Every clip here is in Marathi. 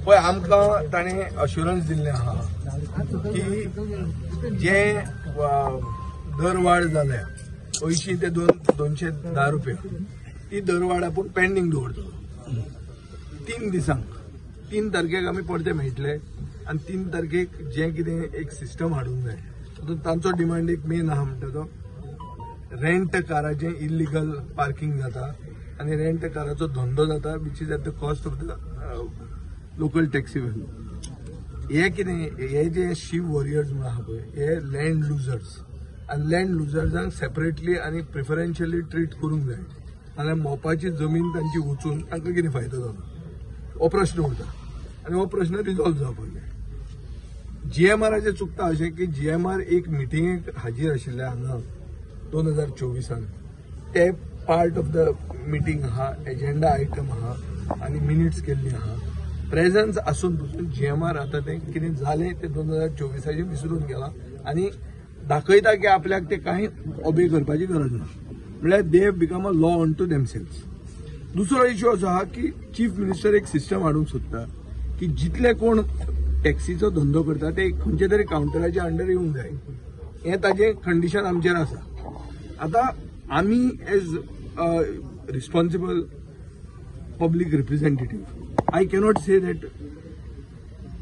पळय आमकां ताणें अश्युरन्स दिल्लें आहा की जे दरवाड जाल्या 80 ते 210 रुपया ती दरवाड आपूण पेंडींग दवरतलो 3 दिसांक 3 तारखेक आमी परते मेळटले आनी 3 तारखेक जे कितें एक सिस्टम हाडूंक जाय तांचो डिमांड एक मेन आहा म्हणटा तो रेंट काराचें इल्लीगल पार्किंग जाता आनी रेंट काराचो धंदो जाता which is at the cost of the local taxi value हे कितें हे जे शिव वॉरियर्स म्हणून आहा पळय हे लँड लुजर्स आनी लँड लुजर्सांक सेपरेटली आनी प्रिफरन्शियली ट्रीट करूंक जाय नाल्यार मोपाची जमीन तांची वचून तांकां कितें फायदो जालो हो प्रश्न उरता आनी हो प्रश्न रिजॉल्व जावपाक जाय जीएमआराचें चुकता अशें की जीएमआर एक मिटिंगेक हाजीर आशिल्ले हांगा 2024 ते पार्ट ऑफ द मिटींग आहा एजेंडा आयटम आहा आनी मिनिट्स केल्ली आहा प्रेझन्स आसून पसून जीएमआर आतां तें कितें जालें ते 2024 विसरून गेला आनी दाखयता की आपल्याक ते कांय ओबे करपाची गरज ना म्हळ्यार they have become a law unto themselves दुसरो इश्यू असो आहा की चीफ मिनिस्टर एक सिस्टम हाडूंक सोदता की जितले कोण टॅक्सीचो धंदो करता ते खंयचे तरी कावंटराच्या अंडर येवंक जाय हें ताजें कंडिशन आमचेर आसा आतां आमी as responsible public representative I cannot say that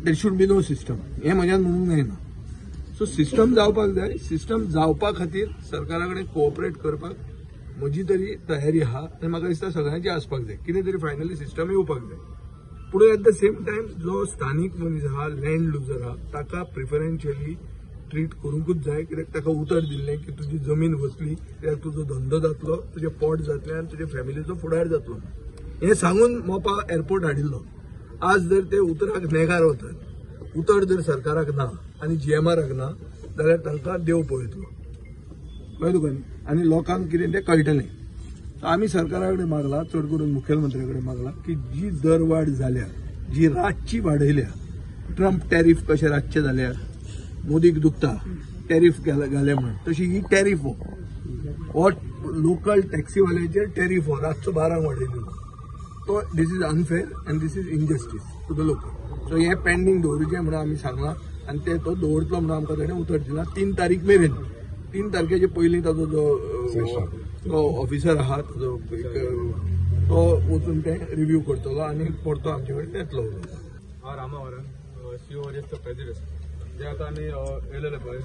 there should be no system हें म्हज्यान म्हणूंक जायना सो सिस्टम जावपाक जाय सिस्टम जावपा खातीर सरकारा कडेन कोऑपरेट करपाक म्हजी तरी तयारी आहा आनी म्हाका दिसता सगळ्यांची आसपाक जाय कितें तरी फायनली सिस्टम येवपाक जाय पुढे एट द सेम टायम जो स्थानीक मनीस आहा लँड लुजर आहा ताका प्रिफरन्शियली ट्रीट करूंकूच जाय कित्याक ताका उतर दिल्लें की तुजी जमीन वचली कित्याक तुजो धंदो जातलो तुजें पोट जातलें आनी तुजे फॅमिलीचो फुडार जातलो हें सांगून मोपा एअरपोर्ट हाडिल्लो आज जर ते उतराक नेगार वतात उतर जर सरकाराक ना आनी जीएमआराक ना जाल्यार तांकां देव पळयतलो कळ्ळें तुका न्ही आनी लोकांक कितें तें कळटलें आमी सरकारा कडेन मागला चड करून मुखेलमंत्र्या कडेन मागला की जी दरवाड जाल्या जी रातची वाडयल्या ट्रम्प टॅरिफ कशें रातचे जाल्यार मोदीक दुखता टॅरिफ घाले म्हणून तशी ही टॅरिफ हो लोकल टॅक्सीवाल्याचेर टॅरिफ हो रातचो 12 वाडयलो तो this is unfair and this is injustice to the local so हे पेंडींग दवरचें म्हणून आमी सांगला आनी ते तो दवरतलो म्हणून आमकां ताणें उतर दिला 3 तारीख मेरेन 3 तारखेचे पयलीं ताजो जो ऑफिसर आहा ताजो तो वचून ते रिव्यू करतलो आनी परतो आमचे कडेन येतलो हांव रामावरन शिव वॉरियर्सचो प्रेसिडेंट जे आतां आमी येयलेले पळय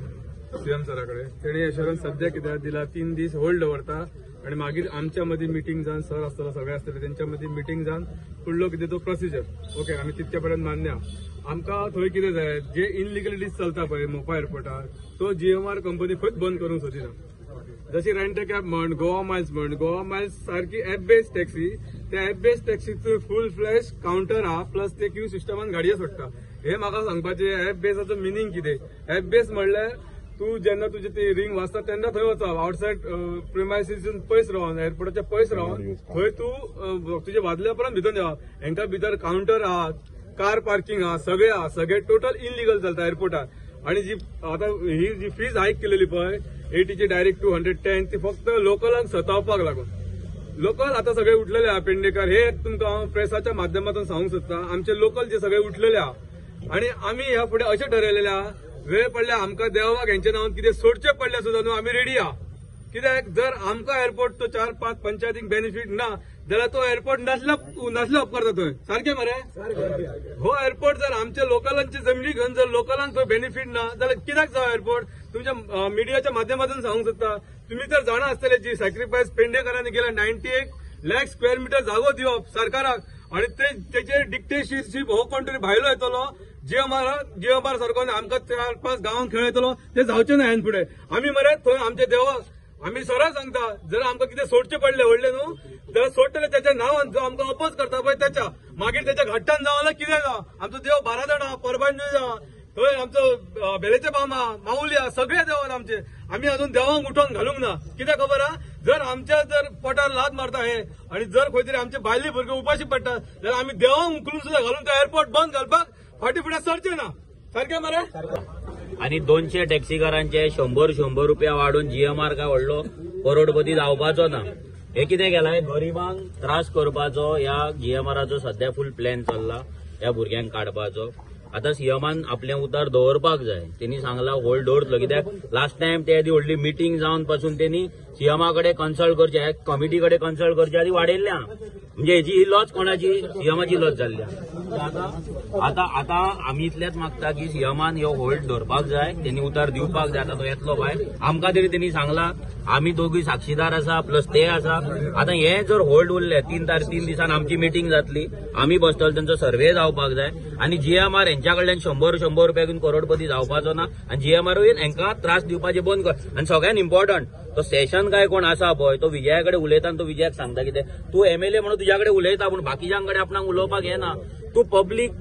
सीएम सरा कडेन तेणी एश्योरन्स सद्या कित्याक दिला 3 दीस होल्ड दवरता आनी मागीर आमच्या मदीं मिटींग जावन सर आसतलो सगळे आसतले तेंच्या मदीं मिटींग जावन फुडलो कितें तो प्रोसिजर ओके आमी तितके पर्यंत मान्य आमकां थंय कितें जाय जे इनलिगलिटीज चलता पळय मोपा एअरपोर्टार तो जीएमआर कंपनी खंयच बंद करूंक सोदिना जशी रेंट कॅब म्हण गोवा मायल्स सारकी एप बेस्ड टॅक्सी त्या एप बेस्ड टॅक्सीचो फूल फ्लॅश काउंटर आहा प्लस ते क्यू सिस्टमान गाडयो सोडटा हे म्हाका सांगपाचें एप बेसाचो मिनींग कितें एप बेस म्हणल्यार तू जेन्ना तुजी ती रिंग वाजता तेन्ना थंय वचप आउटसायड प्रिमायसीसून पयस रावन एअरपोर्टाच्या पयस रावन थंय तू तुजे वाजल्या उपरांत भितर देवप हेंका भितर काउंटर आहा कार पार्किंग आहा सगळे टोटल इनलिगल चलता एअरपोर्टार आणि जी आता ही जी फीज हायक केलेली पळय 80 डायरेक्ट टू 110 ती फक्त लोकलांक सतावपाक लागून लोकल आता सगळे उठलेले आहा पेडणेकार हे तुमकां हांव प्रेसाच्या माध्यमातून सांगूंक सोदता आमचे लोकल जे सगळे उठलेले आहा आणि आमी ह्या फुडें अशें ठरयलेलें आहा वेळ पडल्यार आमकां देवाक हेंच्या नांवान कितें सोडचें पडल्यार सुद्दां न्हू आमी रेडी आहा कित्याक जर आमकां एअरपोर्ट तो 4-5 पंचायतीक बेनिफीट ना जाल्यार तो एअरपोर्ट नसल्या उपकारता थंय सारकें मरे हो एअरपोर्ट जर आमच्या लोकलांची जमनी घेवन जर लोकलांक थंय बेनिफीट ना जाल्यार कित्याक जावं एअरपोर्ट तुमच्या मिडियाच्या माध्यमातून सांगूंक सोदता तुम्ही तर जाणा आसतले जी सॅक्रिफायस पेडणेकरांनी केला 98 लाख स्क्वेअर मीटर जागो दिवप सरकाराक आणि तेचेर डिक्टेटरशीप हो कोण तरी भायलो येतलो जीएमआर सारको आमकां 4-5 गांवांक खेळयतलो ते जावचें ना हेन फुडें आमी मरे थंय आमचे देवाक आमी सरळ सांगता जर आमकां कितें सोडचें पडलें व्हडलें न्हू जाल्यार सोडटले त्याच्या नांवान जो आमकां अपोज करता पळय त्याच्या मागीर त्याच्या घट्टान जावं कितें जावं आमचो देव 12 जाण परबांजोय जावं थंय आमचो बेलेचे बामा माऊली सगळे देव आमचे आमी अजून देवांक उठोवन घालूंक ना कित्याक खबर आहा जर आमच्या जर पोटार लात मारता हे आणि जर खंय तरी आमचे भायली भुरगे उपाशी पडटा जाल्यार आमी देवांक उखलून सुद्दां घालून तो एअरपोर्ट बंद घालपाक फाटी फुडें सरचे ना सारकें मरे आणि 200 टॅक्सीकारांचे 100 रुपया वाढून जीएमआर काय व्हडलो करोडपती जावपाचो ना हे कितें केलाय गरिबांक त्रास करपाचो ह्या जीएमआराचो सध्या फुल प्लॅन चल्ला त्या भुरग्यांक काडपाचो. आता सीएमान आपले उतार दवरपाक जाय. त्यांनी सांगला होल्ड दवरतलो, कित्याक लास्ट टाइम ते व्हडली मिटींग जावन पासून त्यांनी सीएमाकडे कन्सल्ट करचे, कमिटीकडे कन्सल्ट करचे आधी वाडयल्ल्या. म्हणजे हेची ही लॉस कोणाची? सीएमाची लॉस जाल्ल्या. आता आमी इतलेच मागता की सीएमान ह्यो होल्ड दवरपाक जाय, त्यांनी उतार दिवपाक जाय. आता तो येतलो भायर, आमकां तरी त्यांनी सांगला, आमी दोघी साक्षीदार आसा प्लस ते आसा. आता हे जर होल्ड उरले 3 दिसान आमची मिटींग जातली, आमी बसतलो, त्यांचो सर्वे जावपाक जाय आणि जीएमआर यांच्या कडल्यान 100 रुपया घेऊन करोडपती जावपाचो ना. आणि जीएमआर हांकां त्रास दिवपाचे बंद कर. आणि सगळ्यात इम्पॉर्टंट तो सेशन काय कोण आसा पळय, तो विजयाकडे उलयता आणि तो विजयाक सांगता कितें, तू एमएलए म्हणून तुझ्याकडे उलयता पूण बाकीच्यांकडे आपणाक उलोवपाक येना. तू पब्लीक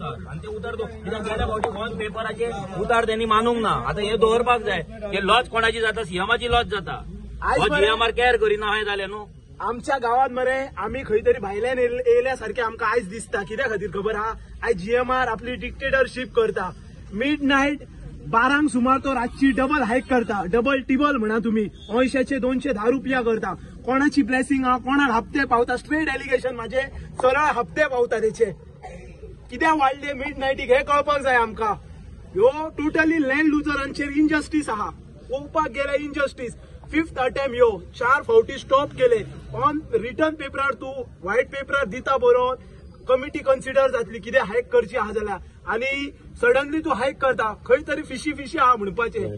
आणि ते उतार गेल्या फावटी 1 पेपराचे उतार त्यांनी मानूंक ना. आता हे दवरपाक जाय. हे लॉस कोणाची जाता? सीएमाची लॉस जाता. जीएमआर केअर करिना हे जालें न्हू. आमच्या गावात मरे आम्ही खंय तरी भायल्यान येयल्यासारखे आमकां आयज दिसता. कित्या खातीर खबर आहा? आयज जीएमआर आपली डिक्टेटरशीप करता. मिड नाईट 12 सुमार तो रातची डबल हायक करता. डबल टिबल म्हणा तुम्ही, 80 210 रुपया करता. कोणाची ब्लेसिंग हा, कोणाक हप्ते पावता, स्ट्रेट एलिगेशन माझे सरळ हप्ते पावता त्याचे. कित्याक वाडले मिड नाईटीक हे कळपाक जाय आमकां. ह्यो टोटली लँड लुजरांचेर इनजस्टीस आहा. पळोवपाक गेल्यार इनजस्टीस. 5th अटेम्प्ट ह्यो 4 फावटी स्टॉप केले. ऑन रिटर्न पेपरार तू व्हाईट पेपरार दिता बरोवन कमिटी कन्सिडर जातली कितें हायक करची आहा जाल्यार, आणि सडनली तू हायक करता. खंय तरी फिशी आहा म्हणपाचें.